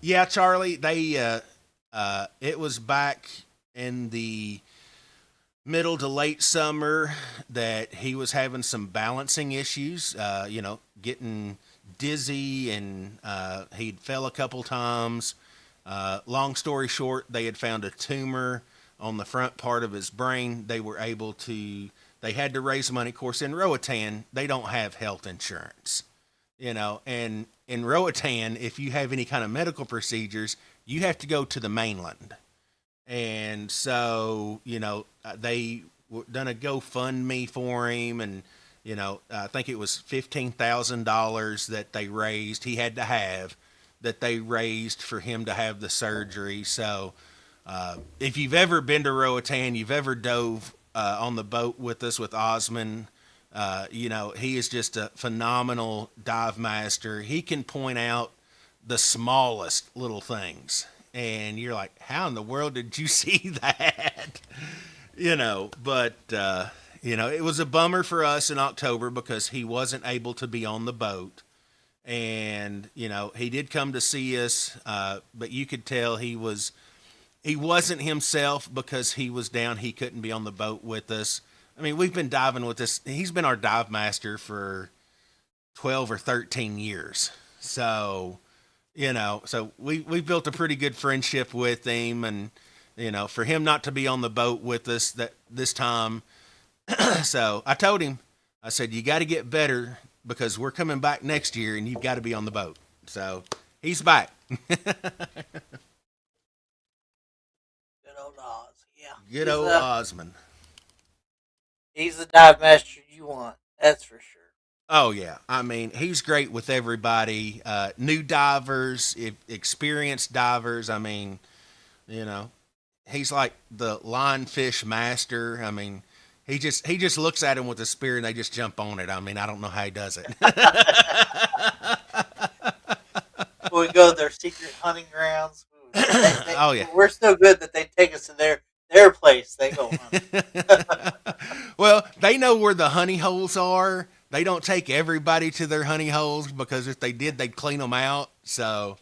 Yeah, Charlie, it was back in the middle to late summer that he was having some balancing issues, getting dizzy, and he'd fell a couple times. Long story short, they had found a tumor on the front part of his brain. They had to raise money. Of course, in Roatan, they don't have health insurance, and in Roatan, if you have any kind of medical procedures, you have to go to the mainland. And so they done a GoFundMe for him, and I think it was $15,000 that they raised. He had to have that they raised for him to have the surgery. So if you've ever been to Roatan, you've ever dove on the boat with us with Osman. He is just a phenomenal dive master. He can point out the smallest little things, and you're like, how in the world did you see that? But it was a bummer for us in October because he wasn't able to be on the boat. And he did come to see us, but you could tell he wasn't himself because he was down. He couldn't be on the boat with us. I mean, we've been diving with this. He's been our dive master for 12 or 13 years. So we built a pretty good friendship with him, and for him not to be on the boat with us this time. So I told him, I said, you got to get better because we're coming back next year, and you've got to be on the boat. So he's back. Good old Oz. Yeah. Good old Osman. He's the dive master you want. That's for sure. Oh yeah, I mean he's great with everybody, new divers, experienced divers. I mean, he's like the line fish master. I mean, he just looks at him with a spear and they just jump on it. I mean, I don't know how he does it. When we go to their secret hunting grounds. Oh yeah, we're so good that they take us to their place. They go hunting. well, they know where the honey holes are. They don't take everybody to their honey holes because if they did, they'd clean them out. So,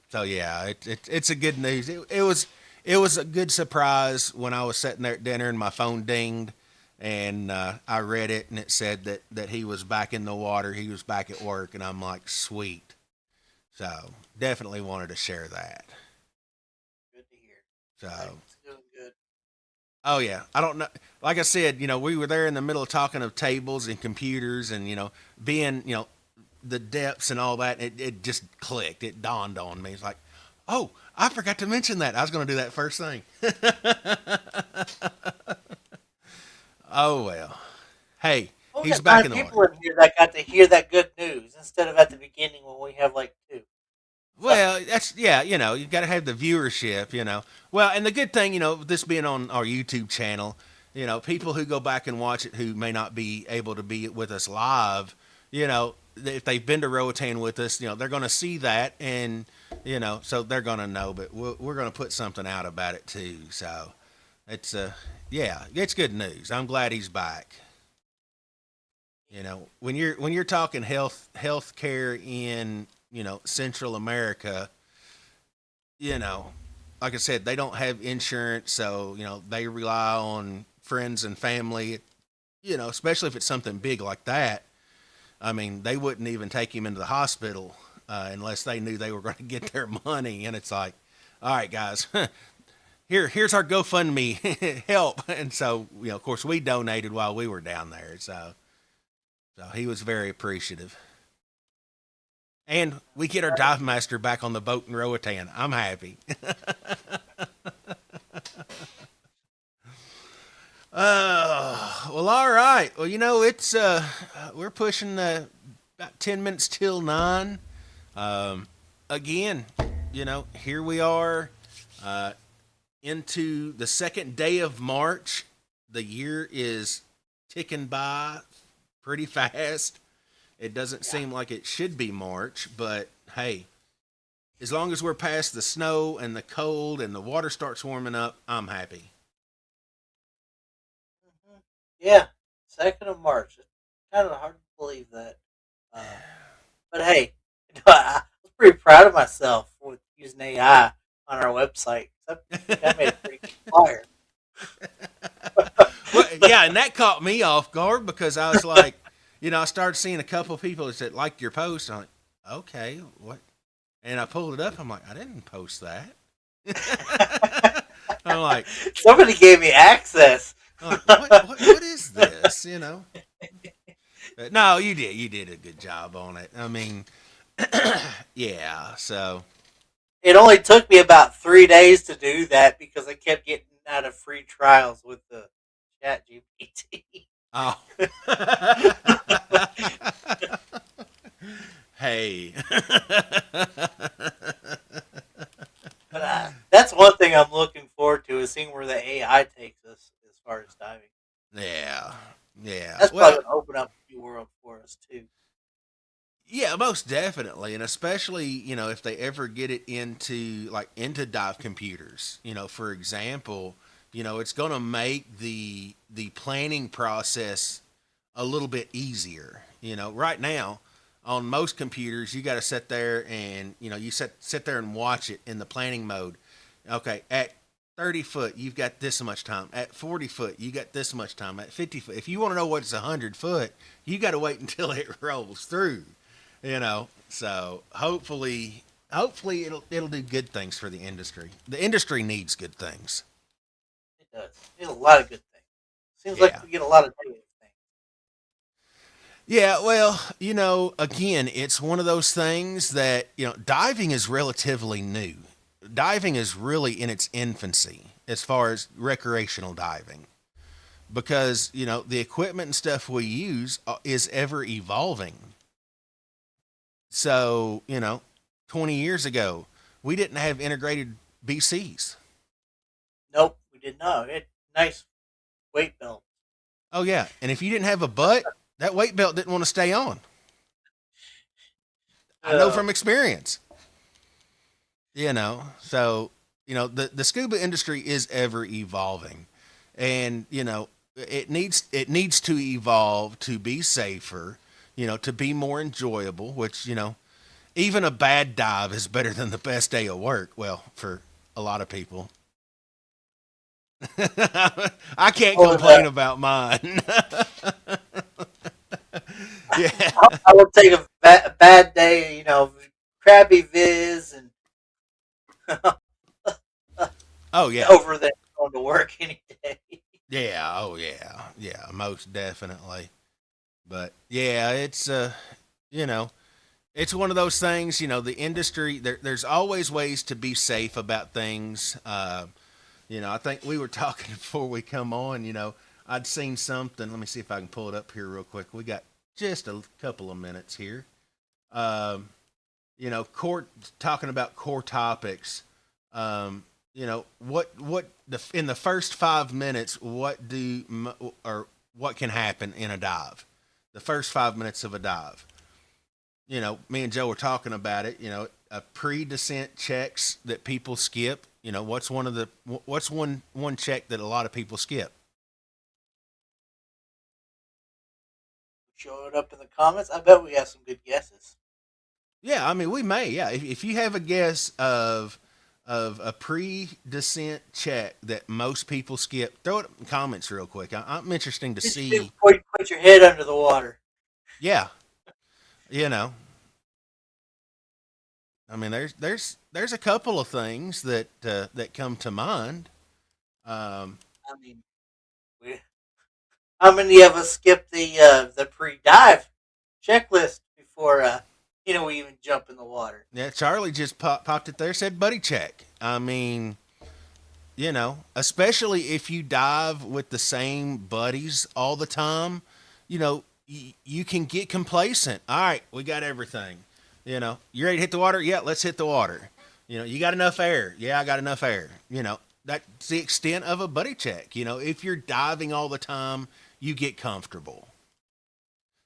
so yeah, it's a good news. It was a good surprise when I was sitting there at dinner and my phone dinged, and I read it and it said that he was back in the water. He was back at work, and I'm like, sweet. So definitely wanted to share that. Good to hear. So. It's doing good. Oh yeah, I don't know. Like I said, we were there in the middle of talking of tables and computers, and being the depths and all that. It just clicked. It dawned on me. It's like, oh, I forgot to mention that. I was going to do that first thing. Oh well. Hey, We he's got back nine in the people water. in here that got to hear that good news instead of at the beginning when we have like two. Well, that's yeah, you got to have the viewership, Well, and the good thing, this being on our YouTube channel, people who go back and watch it who may not be able to be with us live, if they've been to Roatan with us, they're going to see that and so they're going to know, but we're going to put something out about it too. So it's yeah, it's good news. I'm glad he's back. When you're talking health care in Central America, you know, like I said, they don't have insurance, so they rely on friends and family. Especially if it's something big like that. I mean, they wouldn't even take him into the hospital unless they knew they were going to get their money. And it's like, all right, guys, here's our GoFundMe help. And so, of course, we donated while we were down there. So he was very appreciative. And we get our dive master back on the boat in Roatan. I'm happy. Well, all right. Well, it's we're pushing about 10 minutes till 9. Again, here we are into the second day of March. The year is ticking by pretty fast. It doesn't seem like it should be March, but hey, as long as we're past the snow and the cold and the water starts warming up, I'm happy. Mhm. Yeah, 2nd of March. It's kind of hard to believe that. Uh, but hey, I was pretty proud of myself with using AI on our website. I think I made a pretty good flyer. Well, But yeah, and that caught me off guard because I was like, I started seeing a couple of people that said liked your post. I'm like, okay, what? And I pulled it up. I'm like, I didn't post that. I'm like, somebody gave me access. what is this? But no, you did. You did a good job on it. I mean, yeah. So, It only took me about 3 days to do that because I kept getting out of free trials with the Chat GPT. oh, hey. But that's one thing I'm looking forward to is seeing where the AI takes us as far as diving. Yeah, yeah. That's Well, probably going to open up a new world for us too. yeah, most definitely, and especially if they ever get it into dive computers. For example, it's going to make the planning process a little bit easier. Right now on most computers, you got to sit there and you sit there and watch it in the planning mode. Okay, at 30 foot, you've got this much time. At 40 foot, you got this much time. At 50 foot, if you want to know what's 100 foot, you got to wait until it rolls through. So hopefully it'll do good things for the industry. The industry needs good things. It does. We get a lot of good things. Seems like Yeah. we get a lot of negative things. Yeah, well, again, it's one of those things that, diving is relatively new. Diving is really in its infancy as far as recreational diving because, the equipment and stuff we use is ever evolving. So, 20 years ago, we didn't have integrated BCs. Nope, we did not. It nice weight belt. Oh, yeah. And if you didn't have a butt, that weight belt didn't want to stay on. I know Uh, from experience. So the scuba industry is ever evolving, and it needs to evolve to be safer, to be more enjoyable. Which even a bad dive is better than the best day of work. Well, for a lot of people, I can't oh, complain about mine. Yeah. I will take a bad day, crappy viz and Oh yeah. over there going to work any day. Yeah. Oh yeah. Yeah. Most definitely. But yeah, you know, it's one of those things. The industry there's always ways to be safe about things. I think we were talking before we come on. I'd seen something. Let me see if I can pull it up here real quick. We got just a couple of minutes here. Um, core talking about core topics. What in the first 5 minutes, or what can happen in a dive? The first 5 minutes of a dive. Me and Joe were talking about it. A pre-descent checks that people skip. What's one check that a lot of people skip? Show it up in the comments. I bet we have some good guesses. Yeah, I mean we may. Yeah, if you have a guess of a pre-descent check that most people skip, throw it in the comments real quick. I'm interested to see. Before you put your head under the water. Yeah, you know, I mean there's a couple of things that come to mind. I mean, we, how many of us skip the pre-dive checklist before we even jump in the water? Yeah, Charlie just popped it there. Said buddy check. I mean, especially if you dive with the same buddies all the time, you can get complacent. All right, we got everything. You ready to hit the water? Yeah, let's hit the water. You got enough air? Yeah, I got enough air. That's the extent of a buddy check. If you're diving all the time, you get comfortable.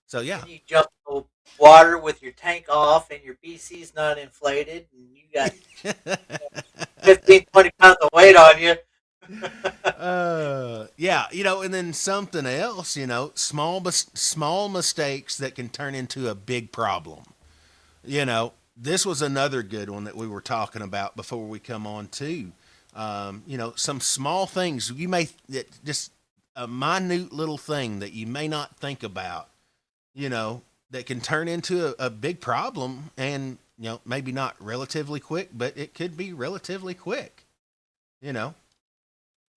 So yeah. And you jump in the water with your tank off and your BC's not inflated, and you got 15, 20 pounds of weight on you. Yeah, and then something else, small mistakes that can turn into a big problem. This was another good one that we were talking about before we come on too. Some small things just a minute little thing that you may not think about, that can turn into a big problem, and maybe not relatively quick, but it could be relatively quick. You know,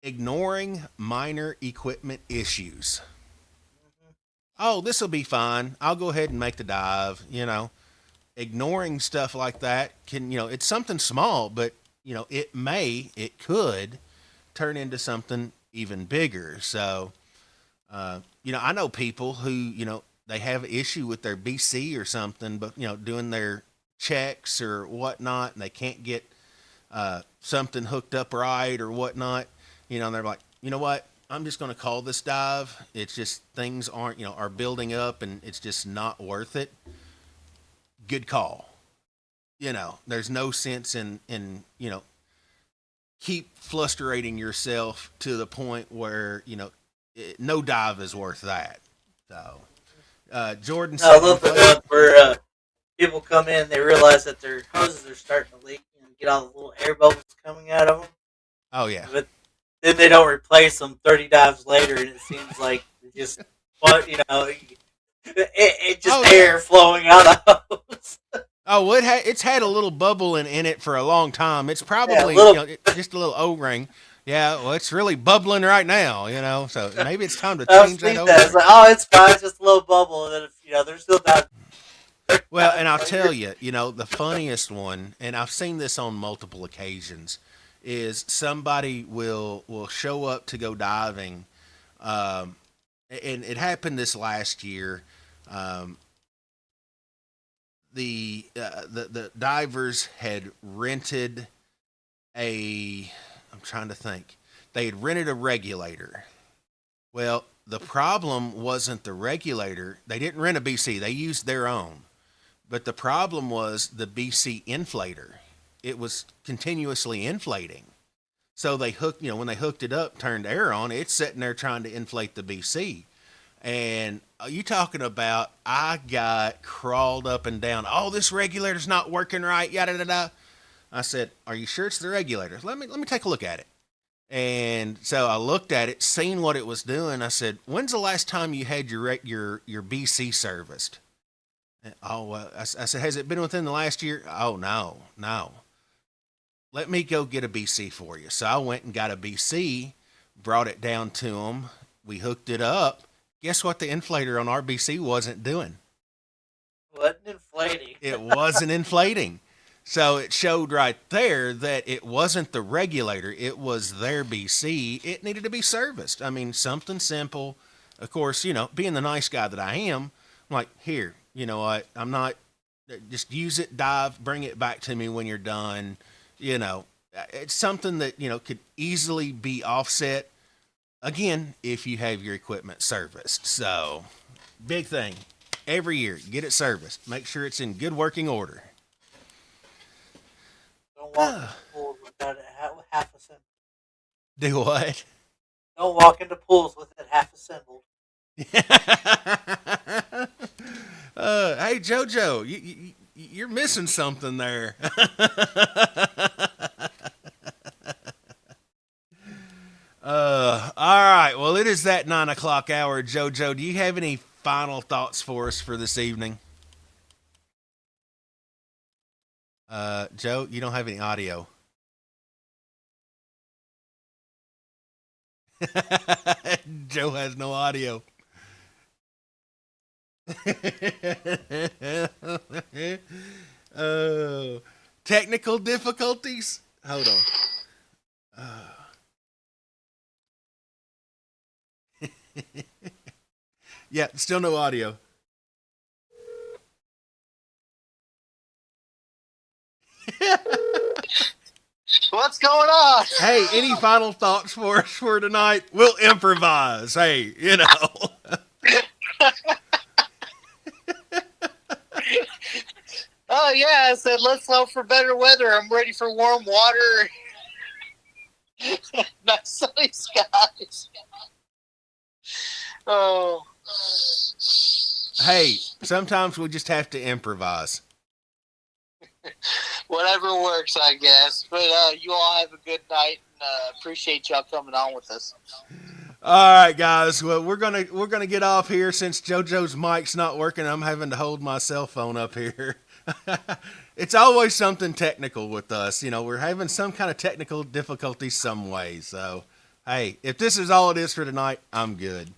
ignoring minor equipment issues. Oh, this will be fine. I'll go ahead and make the dive. Ignoring stuff like that can, it's something small, but, it could turn into something even bigger. So, I know people who, they have an issue with their BC or something, but, doing their checks or whatnot, and they can't get something hooked up right or whatnot, and they're like, you know what? I'm just going to call this dive. It's just things are building up and it's just not worth it. Good call. There's no sense in keep frustrating yourself to the point where, no dive is worth that. So, Jordan I said, love the one where people come in, they realize that their hoses are starting to leak and get all the little air bubbles coming out of them. oh yeah, But then they don't replace them 30 dives later, and it seems like just what it just Oh, air yeah. flowing out of the hose. Oh, well, it's had a little bubble in it for a long time. It's Yeah, a probably little. just a little O-ring. Yeah, well, it's really bubbling right now. So maybe it's time to I was change that thinking that. It's O-ring. like, oh, it's fine, it's just a little bubble, and then they're still down. Well, and I'll tell you, the funniest one, and I've seen this on multiple occasions, is somebody will show up to go diving, um, and it happened this last year. Um, the divers had rented a. I'm trying to think. They had rented a regulator. Well, the problem wasn't the regulator. They didn't rent a BC. They used their own. But the problem was the BC inflator. It was continuously inflating. So they hooked, when they hooked it up, turned air on, it's sitting there trying to inflate the BC. And you talking about, I got crawled up and down. Oh, this regulator's not working right. Yada da da. I said, "Are you sure it's the regulator? Let me take a look at it." And so I looked at it, seen what it was doing. I said, "When's the last time you had your BC serviced?" Oh, well, I said, "Has it been within the last year?" Oh, no, no. Let me go get a BC for you. So I went and got a BC, brought it down to them. We hooked it up. Guess what the inflator on our BC wasn't doing? Wasn't inflating. It wasn't inflating. So it showed right there that it wasn't the regulator. It was their BC. It needed to be serviced. I mean, something simple. Of course, being the nice guy that I am, I'm like, here, you know what? I'm not Just use it, dive, bring it back to me when you're done. You know, it's something that, could easily be offset, again, if you have your equipment serviced. So, big thing. Every year, get it serviced. Make sure it's in good working order. Don't walk into pools without it half assembled. Do what? Don't walk into pools with it half assembled. Hey JoJo, you're missing something there. All right. Well, it is that 9 o'clock hour. JoJo, do you have any final thoughts for us for this evening? Joe, you don't have any audio. Joe has no audio. uh, Technical difficulties. Hold on. Yeah, still no audio. What's going on? Hey, any final thoughts for us for tonight? We'll improvise. Hey, Oh yeah, I said let's hope for better weather. I'm ready for warm water. Nice sunny skies. Oh. Hey, sometimes we just have to improvise. Whatever works, I guess. But you all have a good night, and appreciate y'all coming on with us. All right, guys. Well, we're gonna get off here since JoJo's mic's not working. I'm having to hold my cell phone up here. It's always something technical with us. We're having some kind of technical difficulty some way. So, hey, if this is all it is for tonight, I'm good.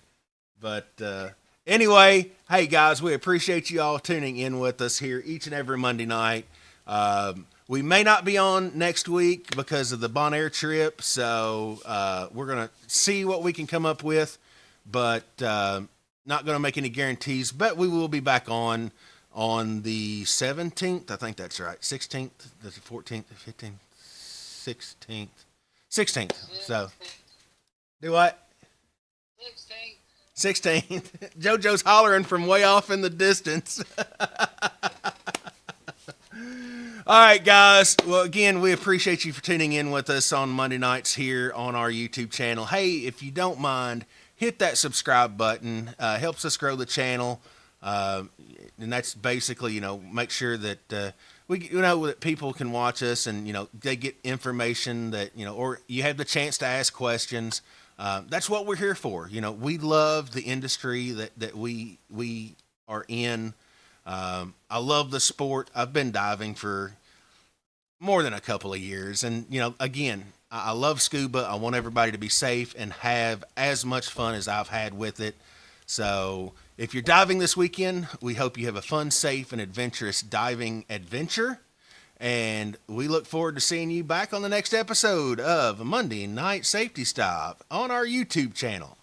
But anyway, hey guys, we appreciate you all tuning in with us here each and every Monday night. We may not be on next week because of the Bonaire trip, so we're going to see what we can come up with, but not going to make any guarantees. But we will be back on the 17th. I think that's right. 16th, the 14th, 15th, 16th. 16th. So, do what? 16th. JoJo's hollering from way off in the distance. All right, guys. Well, again, we appreciate you for tuning in with us on Monday nights here on our YouTube channel. Hey, if you don't mind, hit that subscribe button. Helps us grow the channel. And that's basically, make sure that we, that people can watch us and, they get information that, or you have the chance to ask questions. That's what we're here for. We love the industry that we are in. I love the sport. I've been diving for more than a couple of years. And, again, I love scuba. I want everybody to be safe and have as much fun as I've had with it. So if you're diving this weekend, we hope you have a fun, safe, and adventurous diving adventure. And we look forward to seeing you back on the next episode of Monday Night Safety Stop on our YouTube channel.